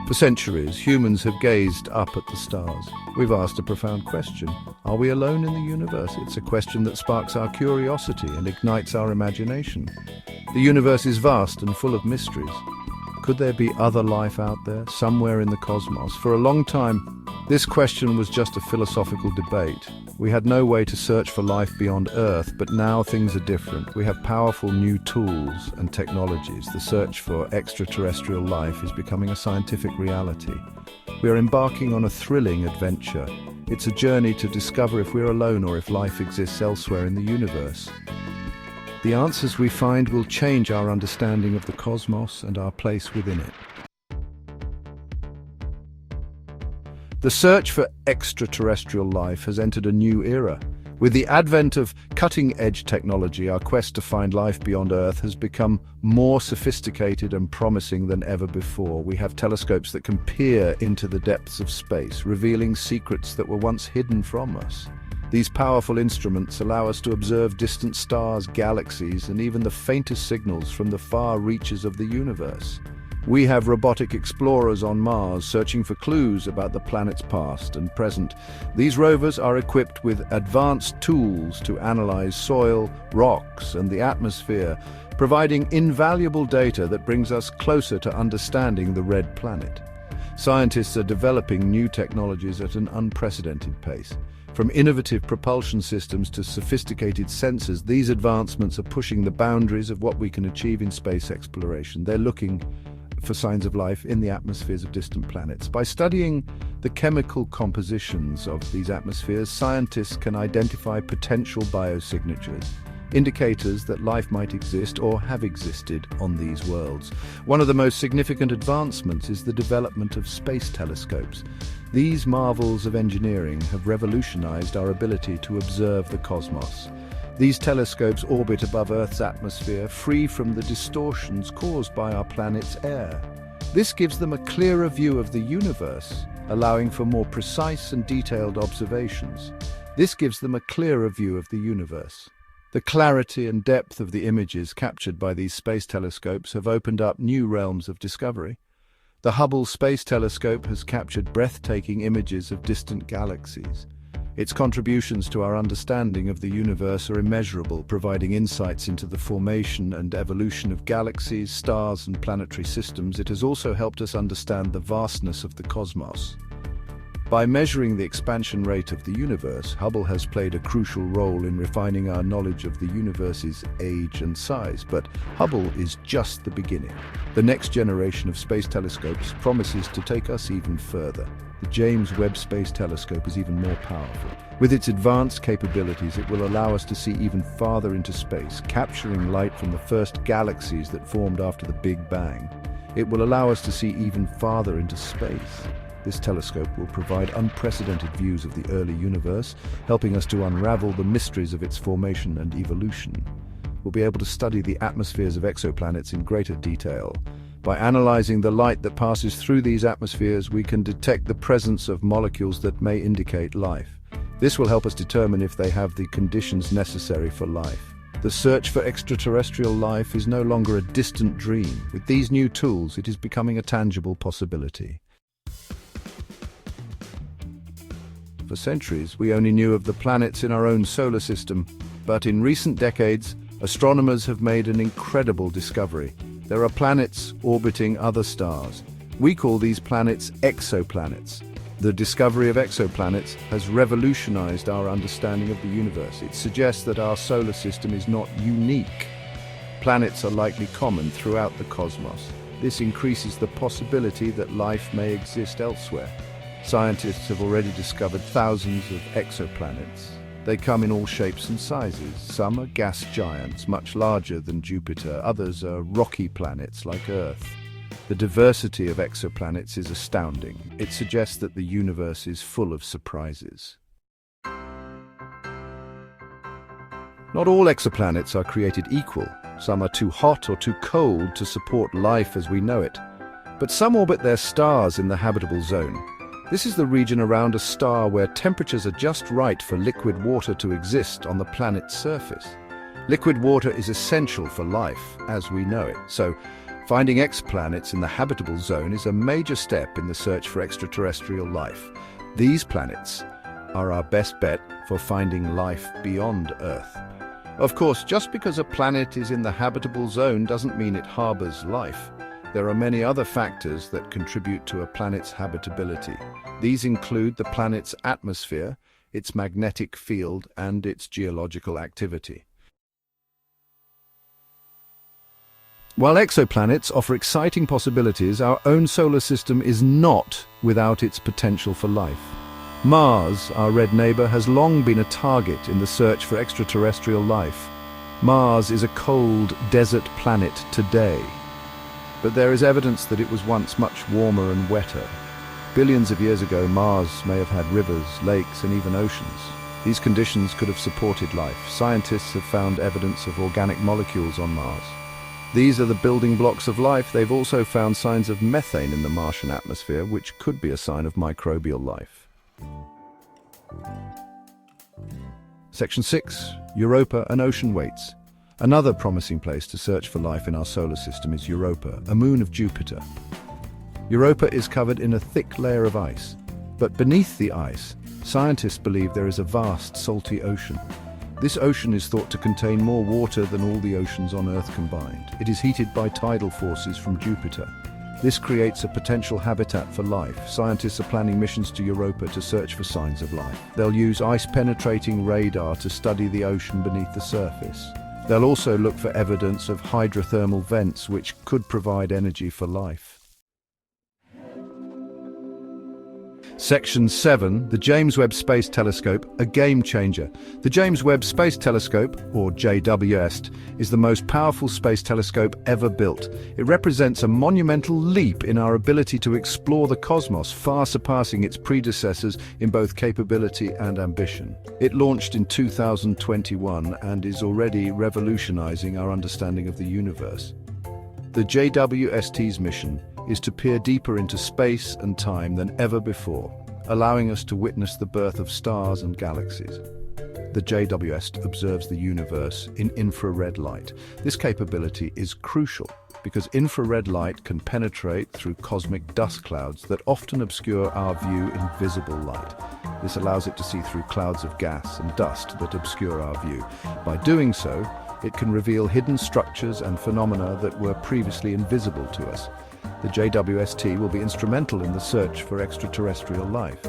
For centuries, humans have gazed up at the stars. We've asked a profound question. Are we alone in the universe? It's a question that sparks our curiosity and ignites our imagination. The universe is vast and full of mysteries. Could there be other life out there, somewhere in the cosmos? For a long time, this question was just a philosophical debate. We had no way to search for life beyond Earth, but now things are different. We have powerful new tools and technologies. The search for extraterrestrial life is becoming a scientific reality. We are embarking on a thrilling adventure. It's a journey to discover if we're alone or if life exists elsewhere in the universe. The answers we find will change our understanding of the cosmos and our place within it. The search for extraterrestrial life has entered a new era. With the advent of cutting-edge technology, our quest to find life beyond Earth has become more sophisticated and promising than ever before. We have telescopes that can peer into the depths of space, revealing secrets that were once hidden from us. These powerful instruments allow us to observe distant stars, galaxies, and even the faintest signals from the far reaches of the universe. We have robotic explorers on Mars searching for clues about the planet's past and present. These rovers are equipped with advanced tools to analyze soil, rocks, and the atmosphere, providing invaluable data that brings us closer to understanding the red planet. Scientists are developing new technologies at an unprecedented pace. From innovative propulsion systems to sophisticated sensors, these advancements are pushing the boundaries of what we can achieve in space exploration. They're looking for signs of life in the atmospheres of distant planets. By studying the chemical compositions of these atmospheres, scientists can identify potential biosignatures, indicators that life might exist or have existed on these worlds. One of the most significant advancements is the development of space telescopes. These marvels of engineering have revolutionized our ability to observe the cosmos. These telescopes orbit above Earth's atmosphere, free from the distortions caused by our planet's air. This gives them a clearer view of the universe, allowing for more precise and detailed observations. The clarity and depth of the images captured by these space telescopes have opened up new realms of discovery. The Hubble Space Telescope has captured breathtaking images of distant galaxies. Its contributions to our understanding of the universe are immeasurable, providing insights into the formation and evolution of galaxies, stars, and planetary systems. It has also helped us understand the vastness of the cosmos. By measuring the expansion rate of the universe, Hubble has played a crucial role in refining our knowledge of the universe's age and size. But Hubble is just the beginning. The next generation of space telescopes promises to take us even further. The James Webb Space Telescope is even more powerful. With its advanced capabilities, it will allow us to see even farther into space, capturing light from the first galaxies that formed after the Big Bang. It will allow us to see even farther into space. This telescope will provide unprecedented views of the early universe, helping us to unravel the mysteries of its formation and evolution. We'll be able to study the atmospheres of exoplanets in greater detail. By analyzing the light that passes through these atmospheres, we can detect the presence of molecules that may indicate life. This will help us determine if they have the conditions necessary for life. The search for extraterrestrial life is no longer a distant dream. With these new tools, it is becoming a tangible possibility. For centuries, we only knew of the planets in our own solar system, but in recent decades, astronomers have made an incredible discovery. There are planets orbiting other stars. We call these planets exoplanets. The discovery of exoplanets has revolutionized our understanding of the universe. It suggests that our solar system is not unique. Planets are likely common throughout the cosmos. This increases the possibility that life may exist elsewhere. Scientists have already discovered thousands of exoplanets. They come in all shapes and sizes. Some are gas giants, much larger than Jupiter. Others are rocky planets like Earth. The diversity of exoplanets is astounding. It suggests that the universe is full of surprises. Not all exoplanets are created equal. Some are too hot or too cold to support life as we know it. But some orbit their stars in the habitable zone. This is the region around a star where temperatures are just right for liquid water to exist on the planet's surface. Liquid water is essential for life as we know it. So, Finding exoplanets in the habitable zone is a major step in the search for extraterrestrial life. These planets are our best bet for finding life beyond Earth. Of course, just because a planet is in the habitable zone doesn't mean it harbors life. There are many other factors that contribute to a planet's habitability. These include the planet's atmosphere, its magnetic field, and its geological activity. While exoplanets offer exciting possibilities, our own solar system is not without its potential for life. Mars, our red neighbor, has long been a target in the search for extraterrestrial life. Mars is a cold, desert planet today, but there is evidence that it was once much warmer and wetter. Billions of years ago, Mars may have had rivers, lakes, and even oceans. These conditions could have supported life. Scientists have found evidence of organic molecules on Mars. These are the building blocks of life. They've also found signs of methane in the Martian atmosphere, which could be a sign of microbial life. Section 6. Europa and ocean weights. Another promising place to search for life in our solar system is Europa, a moon of Jupiter. Europa is covered in a thick layer of ice, but beneath the ice, scientists believe there is a vast salty ocean. This ocean is thought to contain more water than all the oceans on Earth combined. It is heated by tidal forces from Jupiter. This creates a potential habitat for life. Scientists are planning missions to Europa to search for signs of life. They'll use ice-penetrating radar to study the ocean beneath the surface. They'll also look for evidence of hydrothermal vents which could provide energy for life. Section 7. The James Webb Space Telescope, a game changer. The James Webb Space Telescope, or JWST, is the most powerful space telescope ever built. It represents a monumental leap in our ability to explore the cosmos, far surpassing its predecessors in both capability and ambition. It launched in 2021 and is already revolutionizing our understanding of the universe. The JWST's mission is to peer deeper into space and time than ever before, allowing us to witness the birth of stars and galaxies. The JWST observes the universe in infrared light. This capability is crucial because infrared light can penetrate through cosmic dust clouds that often obscure our view in visible light. This allows it to see through clouds of gas and dust that obscure our view. By doing so, it can reveal hidden structures and phenomena that were previously invisible to us. The JWST will be instrumental in the search for extraterrestrial life.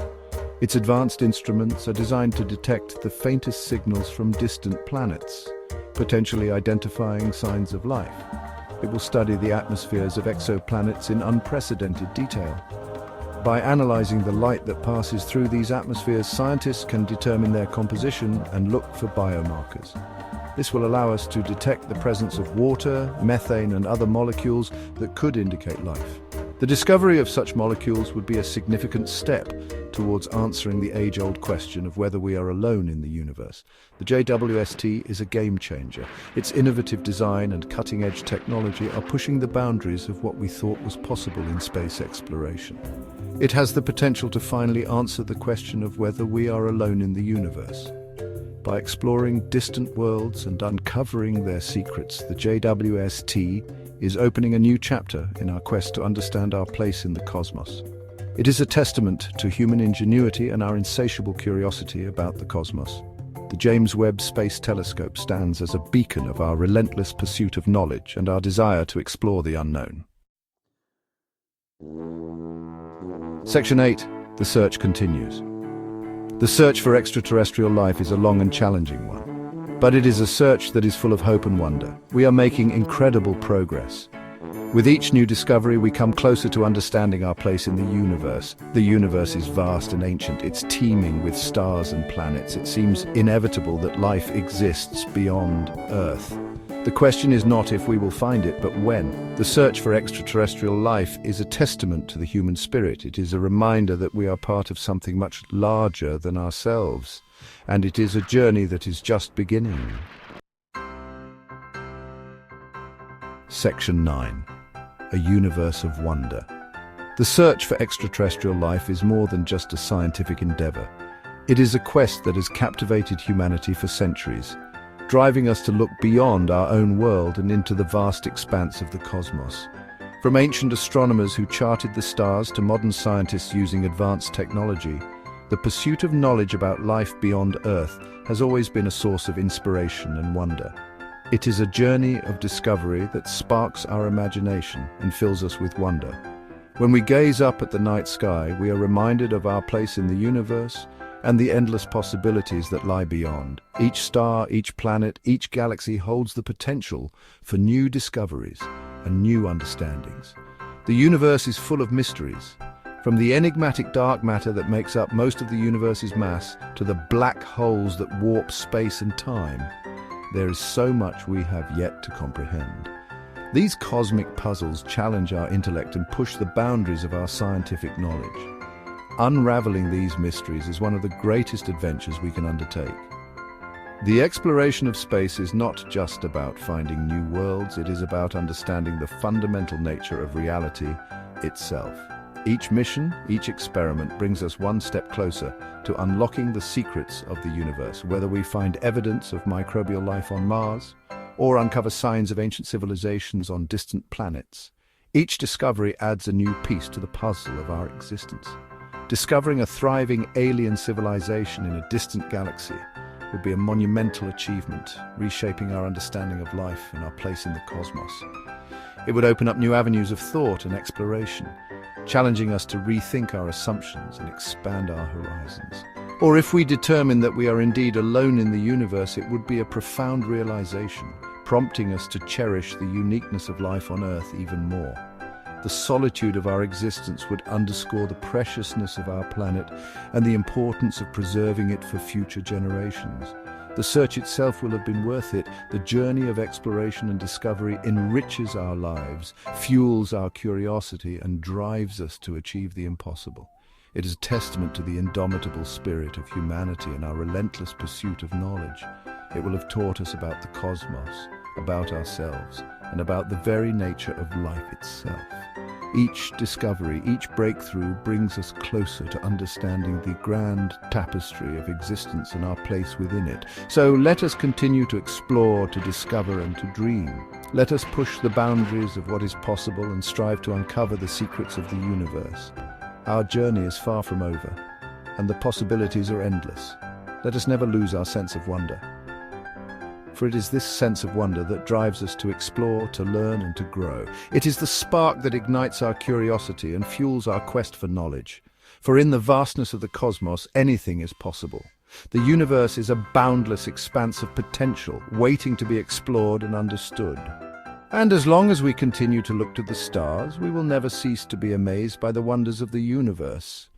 Its advanced instruments are designed to detect the faintest signals from distant planets, potentially identifying signs of life. It will study the atmospheres of exoplanets in unprecedented detail. By analyzing the light that passes through these atmospheres, scientists can determine their composition and look for biomarkers. This will allow us to detect the presence of water, methane, and other molecules that could indicate life. The discovery of such molecules would be a significant step towards answering the age-old question of whether we are alone in the universe. The JWST is a game changer. Its innovative design and cutting-edge technology are pushing the boundaries of what we thought was possible in space exploration. It has the potential to finally answer the question of whether we are alone in the universe. By exploring distant worlds and uncovering their secrets, the JWST is opening a new chapter in our quest to understand our place in the cosmos. It is a testament to human ingenuity and our insatiable curiosity about the cosmos. The James Webb Space Telescope stands as a beacon of our relentless pursuit of knowledge and our desire to explore the unknown. Section 8. The search continues. The search for extraterrestrial life is a long and challenging one, but it is a search that is full of hope and wonder. We are making incredible progress. With each new discovery, we come closer to understanding our place in the universe. The universe is vast and ancient. It's teeming with stars and planets. It seems inevitable that life exists beyond Earth. The question is not if we will find it, but when. The search for extraterrestrial life is a testament to the human spirit. It is a reminder that we are part of something much larger than ourselves, and it is a journey that is just beginning. Section 9. A universe of wonder. The search for extraterrestrial life is more than just a scientific endeavor. It is a quest that has captivated humanity for centuries, driving us to look beyond our own world and into the vast expanse of the cosmos. From ancient astronomers who charted the stars to modern scientists using advanced technology, the pursuit of knowledge about life beyond Earth has always been a source of inspiration and wonder. It is a journey of discovery that sparks our imagination and fills us with wonder. When we gaze up at the night sky, we are reminded of our place in the universe and the endless possibilities that lie beyond. Each star, each planet, each galaxy holds the potential for new discoveries and new understandings. The universe is full of mysteries, from the enigmatic dark matter that makes up most of the universe's mass to the black holes that warp space and time. There is so much we have yet to comprehend. These cosmic puzzles challenge our intellect and push the boundaries of our scientific knowledge. Unraveling these mysteries is one of the greatest adventures we can undertake. The exploration of space is not just about finding new worlds, it is about understanding the fundamental nature of reality itself. Each mission, each experiment brings us one step closer to unlocking the secrets of the universe, whether we find evidence of microbial life on Mars or uncover signs of ancient civilizations on distant planets. Each discovery adds a new piece to the puzzle of our existence. Discovering a thriving alien civilization in a distant galaxy would be a monumental achievement, reshaping our understanding of life and our place in the cosmos. It would open up new avenues of thought and exploration, challenging us to rethink our assumptions and expand our horizons. Or if we determine that we are indeed alone in the universe, it would be a profound realization, prompting us to cherish the uniqueness of life on Earth even more. The solitude of our existence would underscore the preciousness of our planet and the importance of preserving it for future generations. The search itself will have been worth it. The journey of exploration and discovery enriches our lives, fuels our curiosity, and drives us to achieve the impossible. It is a testament to the indomitable spirit of humanity and our relentless pursuit of knowledge. It will have taught us about the cosmos, about ourselves, and about the very nature of life itself. Each discovery, each breakthrough brings us closer to understanding the grand tapestry of existence and our place within it. So let us continue to explore, to discover, and to dream. Let us push the boundaries of what is possible and strive to uncover the secrets of the universe. Our journey is far from over, and the possibilities are endless. Let us never lose our sense of wonder. For it is this sense of wonder that drives us to explore, to learn, and to grow. It is the spark that ignites our curiosity and fuels our quest for knowledge. For in the vastness of the cosmos, anything is possible. The universe is a boundless expanse of potential, waiting to be explored and understood. And as long as we continue to look to the stars, we will never cease to be amazed by the wonders of the universe.